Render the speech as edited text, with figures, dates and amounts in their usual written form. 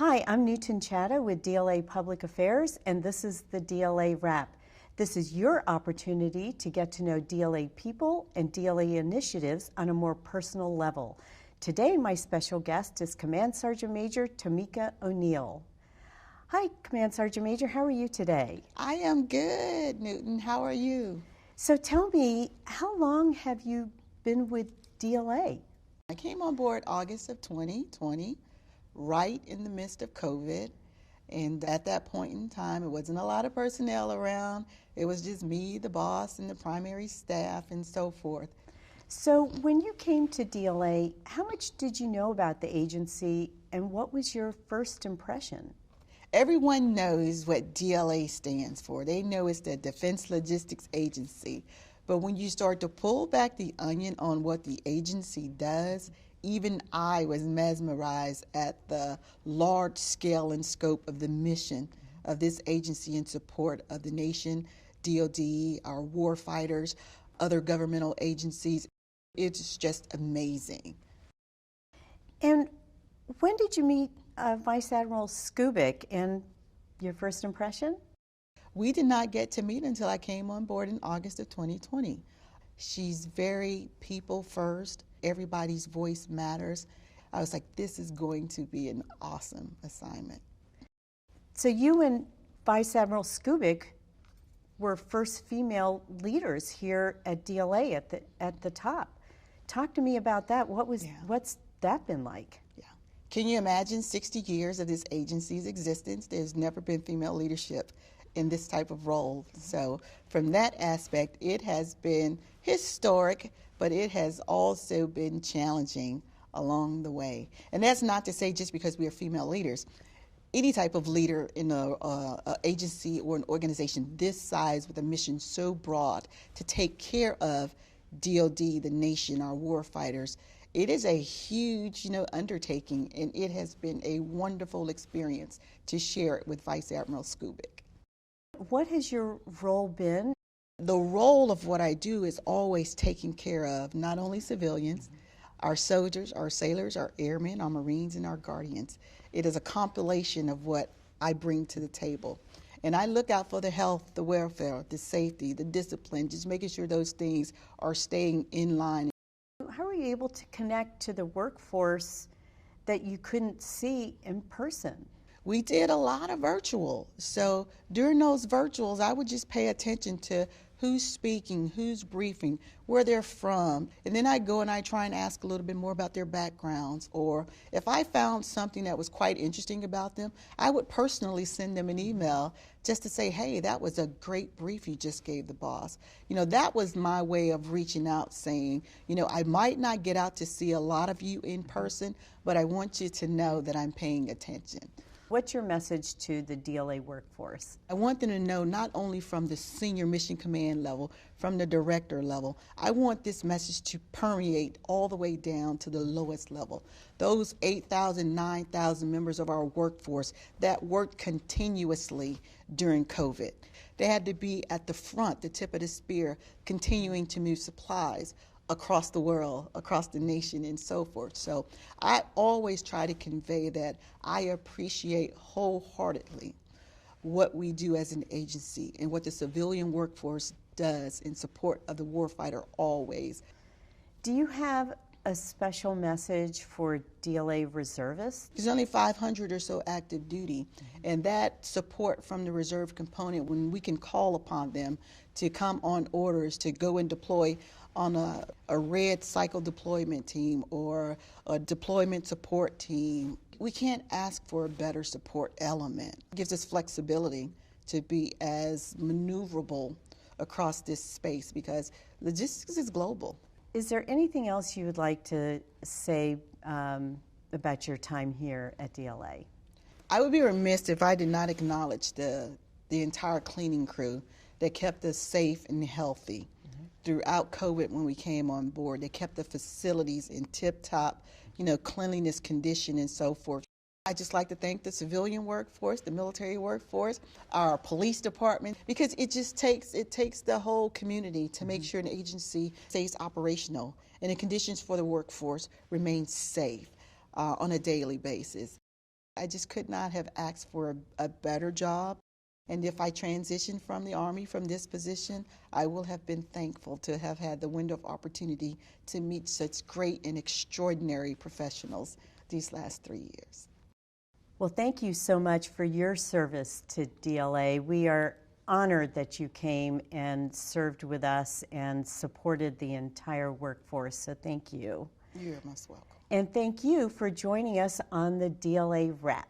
Hi, I'm Nutan Chada with DLA Public Affairs, and this is the DLA Wrap. This is your opportunity to get to know DLA people and DLA initiatives on a more personal level. Today, my special guest is Command Sergeant Major Tomeka O'Neal. Hi, Command Sergeant Major, how are you today? I am good, Newton. How are you? So tell me, how long have you been with DLA? I came on board August of 2020, right in the midst of COVID. And at that point in time, it wasn't a lot of personnel around. It was just me, the boss, and the primary staff, and so forth. So when you came to DLA, how much did you know about the agency, and what was your first impression? Everyone knows what DLA stands for. They know it's the Defense Logistics Agency. But when you start to pull back the onion on what the agency does, even I was mesmerized at the large scale and scope of the mission of this agency in support of the nation, DoD, our war fighters, other governmental agencies. It's just amazing. And when did you meet Vice Admiral Skubic, and your first impression? We did not get to meet until I came on board in August of 2020. She's very people first. Everybody's voice matters. I was like, this is going to be an awesome assignment. So you and Vice Admiral Skubic were first female leaders here at DLA at the top. Talk to me about that. What's that been like? Yeah. Can you imagine 60 years of this agency's existence? There's never been female leadership in this type of role. So from that aspect, it has been historic, but it has also been challenging along the way. And that's not to say just because we are female leaders. Any type of leader in an agency or an organization this size with a mission so broad to take care of DoD, the nation, our war fighters, it is a huge, undertaking, and it has been a wonderful experience to share it with Vice Admiral Skubic. What has your role been? The role of what I do is always taking care of not only civilians, our soldiers, our sailors, our airmen, our Marines, and our Guardians. It is a compilation of what I bring to the table. And I look out for the health, the welfare, the safety, the discipline, just making sure those things are staying in line. How are you able to connect to the workforce that you couldn't see in person? We did a lot of virtual. So during those virtuals, I would just pay attention to who's speaking, who's briefing, where they're from. And then I go and I try and ask a little bit more about their backgrounds. Or if I found something that was quite interesting about them, I would personally send them an email just to say, hey, that was a great brief you just gave the boss. That was my way of reaching out, saying, I might not get out to see a lot of you in person, but I want you to know that I'm paying attention. What's your message to the DLA workforce? I want them to know not only from the senior mission command level, from the director level, I want this message to permeate all the way down to the lowest level. Those 8,000, 9,000 members of our workforce that worked continuously during COVID. They had to be at the front, the tip of the spear, continuing to move supplies across the world, across the nation, and so forth. So I always try to convey that I appreciate wholeheartedly what we do as an agency and what the civilian workforce does in support of the warfighter always. Do you have a special message for DLA reservists? There's only 500 or so active duty, and that support from the reserve component, when we can call upon them to come on orders to go and deploy on a red cycle deployment team or a deployment support team, we can't ask for a better support element. It gives us flexibility to be as maneuverable across this space because logistics is global. Is there anything else you would like to say about your time here at DLA? I would be remiss if I did not acknowledge the entire cleaning crew that kept us safe and healthy throughout COVID when we came on board. They kept the facilities in tip-top, cleanliness condition and so forth. I just like to thank the civilian workforce, the military workforce, our police department, because it takes the whole community to make sure an agency stays operational and the conditions for the workforce remain safe on a daily basis. I just could not have asked for a better job. And if I transitioned from the Army from this position, I will have been thankful to have had the window of opportunity to meet such great and extraordinary professionals these last 3 years. Well, thank you so much for your service to DLA. We are honored that you came and served with us and supported the entire workforce, so thank you. You're most welcome. And thank you for joining us on the DLA Wrap.